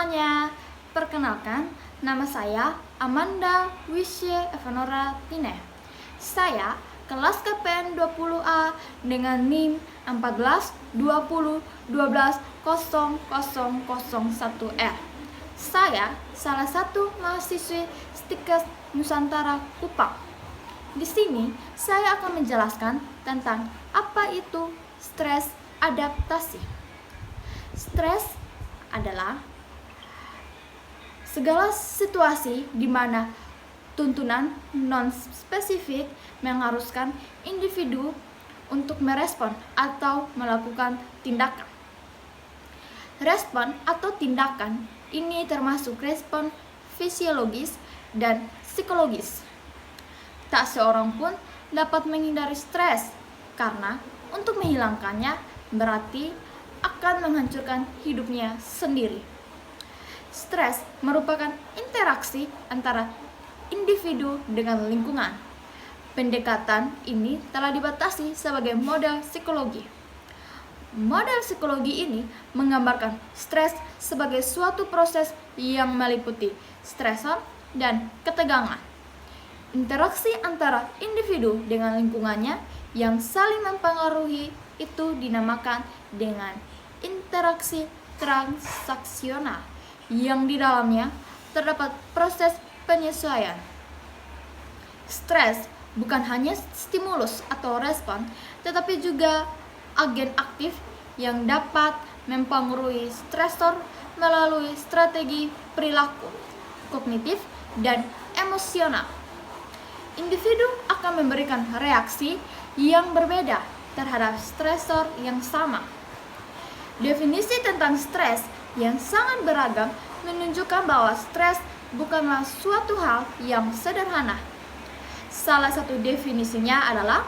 semuanya, perkenalkan, nama saya Amanda Wisye Evanora Tine. Saya kelas KPN 20A dengan NIM 1420120001R. Saya salah satu mahasiswi Stikes Nusantara Kupang. Di sini saya akan menjelaskan tentang apa itu stres adaptasi. Stres adalah segala situasi di mana tuntunan non-spesifik mengharuskan individu untuk merespon atau melakukan tindakan. Respon atau tindakan ini termasuk respon fisiologis dan psikologis. Tak seorang pun dapat menghindari stres karena untuk menghilangkannya berarti akan menghancurkan hidupnya sendiri. Stres merupakan interaksi antara individu dengan lingkungan. Pendekatan ini telah dibatasi sebagai model psikologi. Model psikologi ini menggambarkan stres sebagai suatu proses yang meliputi stresor dan ketegangan. Interaksi antara individu dengan lingkungannya yang saling mempengaruhi itu dinamakan dengan interaksi transaksional, yang di dalamnya terdapat proses penyesuaian. Stres bukan hanya stimulus atau respon, tetapi juga agen aktif yang dapat mempengaruhi stresor melalui strategi perilaku, kognitif, dan emosional. Individu akan memberikan reaksi yang berbeda terhadap stresor yang sama. Definisi tentang stres yang sangat beragam menunjukkan bahwa stres bukanlah suatu hal yang sederhana. Salah satu definisinya adalah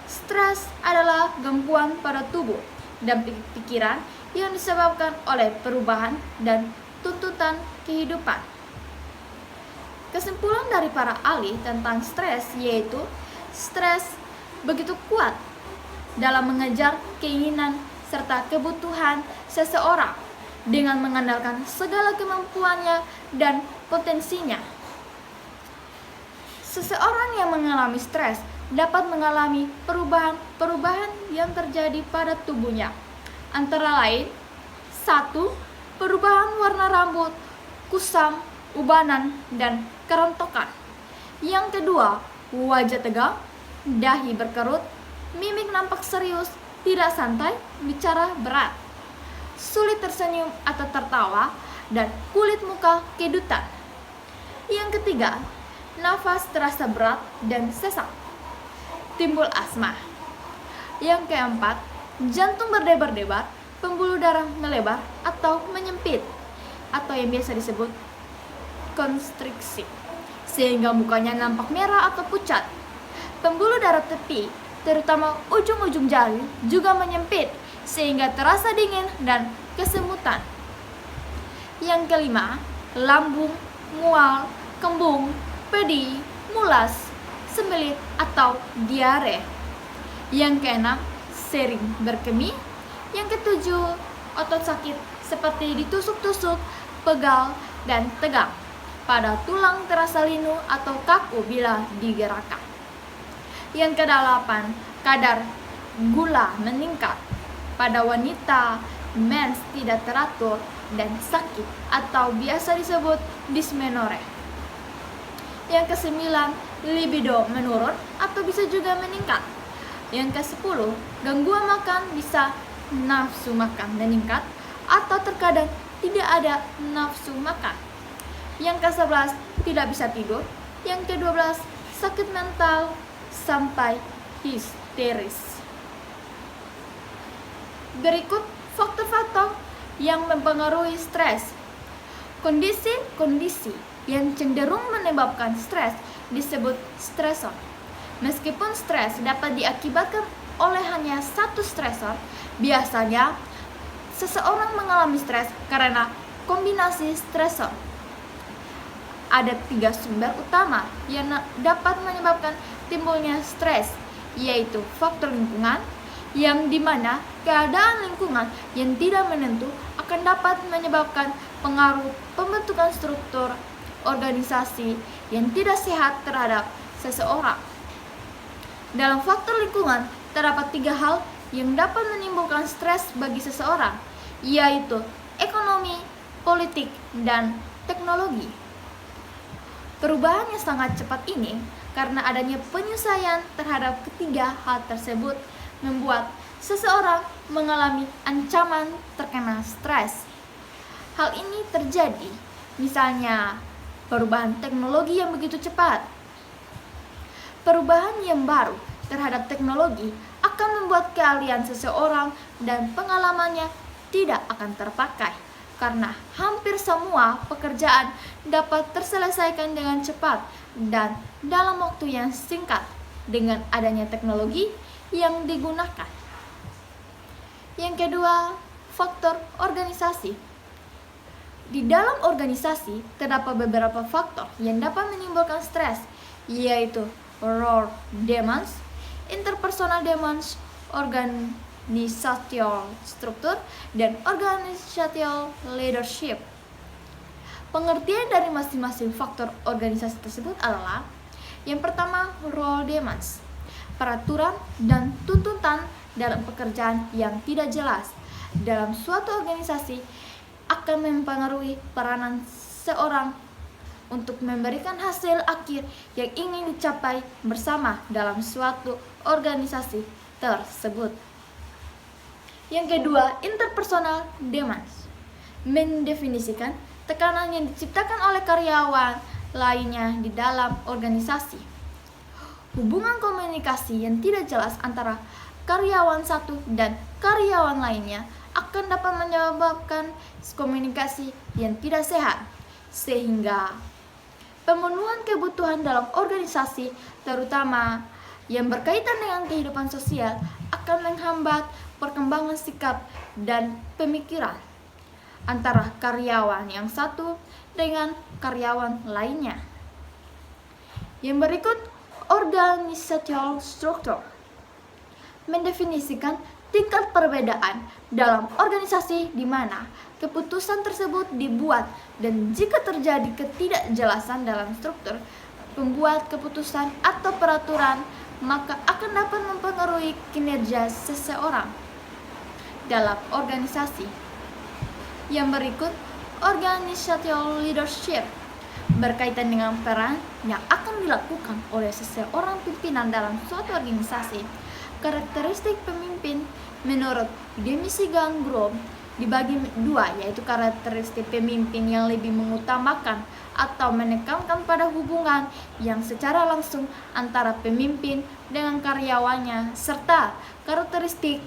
stres adalah gangguan pada tubuh dan pikiran yang disebabkan oleh perubahan dan tuntutan kehidupan. Kesimpulan dari para ahli tentang stres yaitu stres begitu kuat dalam mengejar keinginan serta kebutuhan seseorang dengan mengandalkan segala kemampuannya dan potensinya. Seseorang yang mengalami stres dapat mengalami perubahan yang terjadi pada tubuhnya. Antara lain, 1. Perubahan warna rambut, kusam, ubanan, dan kerontokan. Yang kedua, wajah tegang, dahi berkerut, mimik nampak serius, tidak santai, bicara berat, sulit tersenyum atau tertawa, dan kulit muka kedutan. Yang ketiga, nafas terasa berat dan sesak, timbul asma. Yang keempat, jantung berdebar-debar, pembuluh darah melebar atau menyempit, atau yang biasa disebut konstriksi, sehingga mukanya nampak merah atau pucat. Pembuluh darah tepi, terutama ujung-ujung jari, juga menyempit sehingga terasa dingin dan kesemutan. Yang kelima, lambung, mual, kembung, pedih, mulas, sembelit atau diare. Yang keenam, sering berkemih. Yang ketujuh, otot sakit seperti ditusuk-tusuk, pegal, dan tegang. Pada tulang terasa linu atau kaku bila digerakkan. Yang kedelapan, kadar gula meningkat. Pada wanita, mens tidak teratur dan sakit atau biasa disebut dysmenorrhea. Yang kesembilan, libido menurun atau bisa juga meningkat. Yang ke-10, gangguan makan bisa nafsu makan meningkat atau terkadang tidak ada nafsu makan. Yang ke-11, tidak bisa tidur. Yang ke-12, sakit mental sampai histeris. Berikut faktor-faktor yang mempengaruhi stres. Kondisi-kondisi yang cenderung menyebabkan stres disebut stresor. Meskipun stres dapat diakibatkan oleh hanya satu stresor, biasanya seseorang mengalami stres karena kombinasi stresor. Ada 3 sumber utama yang dapat menyebabkan timbulnya stres, yaitu faktor lingkungan, yang dimana keadaan lingkungan yang tidak menentu akan dapat menyebabkan pengaruh pembentukan struktur organisasi yang tidak sehat terhadap seseorang. Dalam faktor lingkungan, terdapat 3 hal yang dapat menimbulkan stres bagi seseorang, yaitu ekonomi, politik, dan teknologi. Perubahan yang sangat cepat ini karena adanya penyesuaian terhadap ketiga hal tersebut membuat seseorang mengalami ancaman terkena stres. Hal ini terjadi misalnya perubahan teknologi yang begitu cepat. Perubahan yang baru terhadap teknologi akan membuat keahlian seseorang dan pengalamannya tidak akan terpakai, karena hampir semua pekerjaan dapat terselesaikan dengan cepat dan dalam waktu yang singkat dengan adanya teknologi yang digunakan. Yang kedua, faktor organisasi. Di dalam organisasi terdapat beberapa faktor yang dapat menimbulkan stres, yaitu role demands, interpersonal demands, organizational struktur, dan organizational leadership. Pengertian dari masing-masing faktor organisasi tersebut adalah: yang pertama, role demands, peraturan dan tuntutan dalam pekerjaan yang tidak jelas dalam suatu organisasi akan mempengaruhi peranan seorang untuk memberikan hasil akhir yang ingin dicapai bersama dalam suatu organisasi tersebut. Yang kedua, interpersonal demands, mendefinisikan tekanan yang diciptakan oleh karyawan lainnya di dalam organisasi. Hubungan komunikasi yang tidak jelas antara karyawan satu dan karyawan lainnya akan dapat menyebabkan komunikasi yang tidak sehat, sehingga pemenuhan kebutuhan dalam organisasi, terutama yang berkaitan dengan kehidupan sosial, akan menghambat perkembangan sikap dan pemikiran antara karyawan yang satu dengan karyawan lainnya. Yang berikut, organizational structure, mendefinisikan tingkat perbedaan dalam organisasi di mana keputusan tersebut dibuat, dan jika terjadi ketidakjelasan dalam struktur pembuat keputusan atau peraturan, maka akan dapat mempengaruhi kinerja seseorang dalam organisasi. Yang berikut, organizational leadership, berkaitan dengan peran yang akan dilakukan oleh seseorang pimpinan dalam suatu organisasi. Karakteristik pemimpin menurut Demis Gangrom dibagi 2, yaitu karakteristik pemimpin yang lebih mengutamakan atau menekankan pada hubungan yang secara langsung antara pemimpin dengan karyawannya, serta karakteristik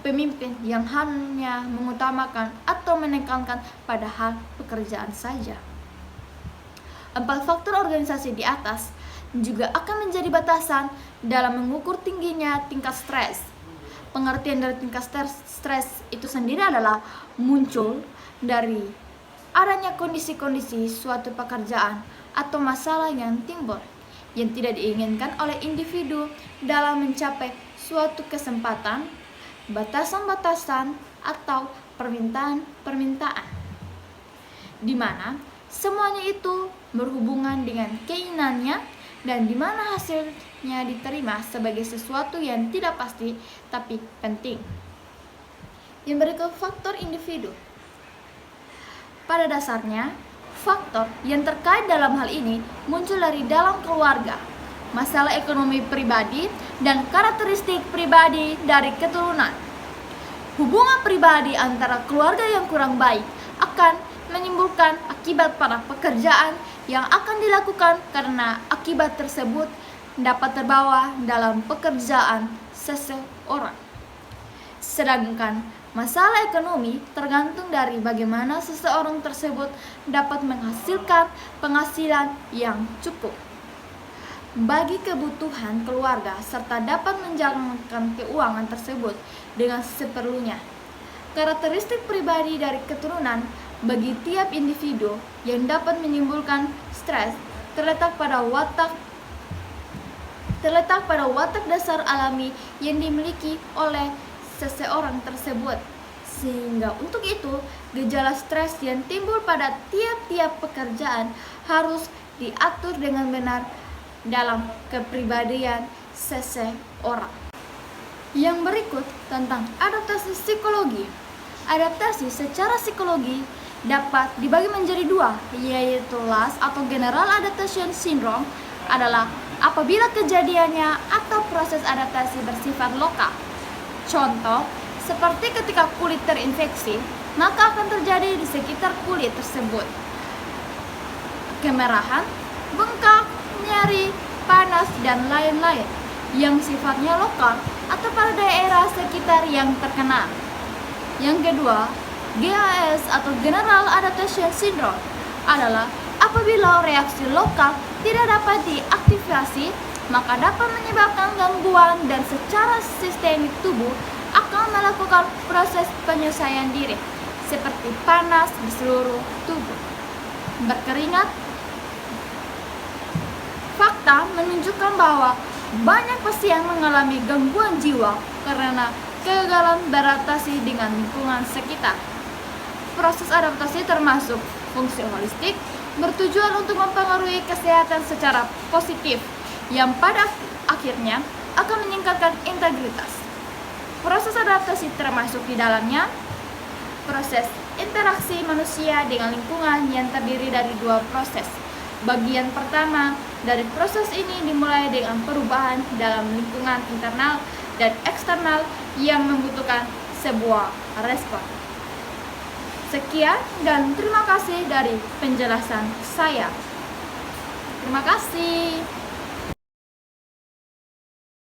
pemimpin yang hanya mengutamakan atau menekankan pada hal pekerjaan saja. 4 faktor organisasi di atas juga akan menjadi batasan dalam mengukur tingginya tingkat stres. Pengertian dari tingkat stres itu sendiri adalah muncul dari adanya kondisi-kondisi suatu pekerjaan atau masalah yang timbul yang tidak diinginkan oleh individu dalam mencapai suatu kesempatan, batasan-batasan, atau permintaan-permintaan, di mana semuanya itu berhubungan dengan keinginannya dan di mana hasilnya diterima sebagai sesuatu yang tidak pasti tapi penting. Yang berikut, faktor individu. Pada dasarnya, faktor yang terkait dalam hal ini muncul dari dalam keluarga, masalah ekonomi pribadi, dan karakteristik pribadi dari keturunan. Hubungan pribadi antara keluarga yang kurang baik akan menimbulkan akibat pada pekerjaan yang akan dilakukan, karena akibat tersebut dapat terbawa dalam pekerjaan seseorang. Sedangkan masalah ekonomi tergantung dari bagaimana seseorang tersebut dapat menghasilkan penghasilan yang cukup bagi kebutuhan keluarga serta dapat menjalankan keuangan tersebut dengan seperlunya. Karakteristik pribadi dari keturunan bagi tiap individu yang dapat menimbulkan stres terletak pada watak dasar alami yang dimiliki oleh seseorang tersebut, Sehingga untuk itu, gejala stres yang timbul pada tiap-tiap pekerjaan harus diatur dengan benar dalam kepribadian seseorang. Yang berikut tentang adaptasi psikologi. Adaptasi secara psikologi dapat dibagi menjadi dua, yaitu LAS atau General Adaptation Syndrome adalah apabila kejadiannya atau proses adaptasi bersifat lokal. Contoh, seperti ketika kulit terinfeksi, maka akan terjadi di sekitar kulit tersebut kemerahan, bengkak, nyeri, panas, dan lain-lain yang sifatnya lokal atau pada daerah sekitar yang terkena. Yang kedua, GAS atau General Adaptation Syndrome adalah apabila reaksi lokal tidak dapat diaktifasi, maka dapat menyebabkan gangguan dan secara sistemik tubuh akan melakukan proses penyesuaian diri seperti panas di seluruh tubuh, berkeringat. Fakta menunjukkan bahwa banyak pasien mengalami gangguan jiwa karena kegagalan beradaptasi dengan lingkungan sekitar. Proses adaptasi termasuk fungsi holistik, bertujuan untuk mempengaruhi kesehatan secara positif, yang pada akhirnya akan meningkatkan integritas. Proses adaptasi termasuk di dalamnya proses interaksi manusia dengan lingkungan yang terdiri dari dua proses. Bagian pertama dari proses ini dimulai dengan perubahan dalam lingkungan internal dan eksternal yang membutuhkan sebuah respon. Sekian dan terima kasih dari penjelasan saya. Terima kasih.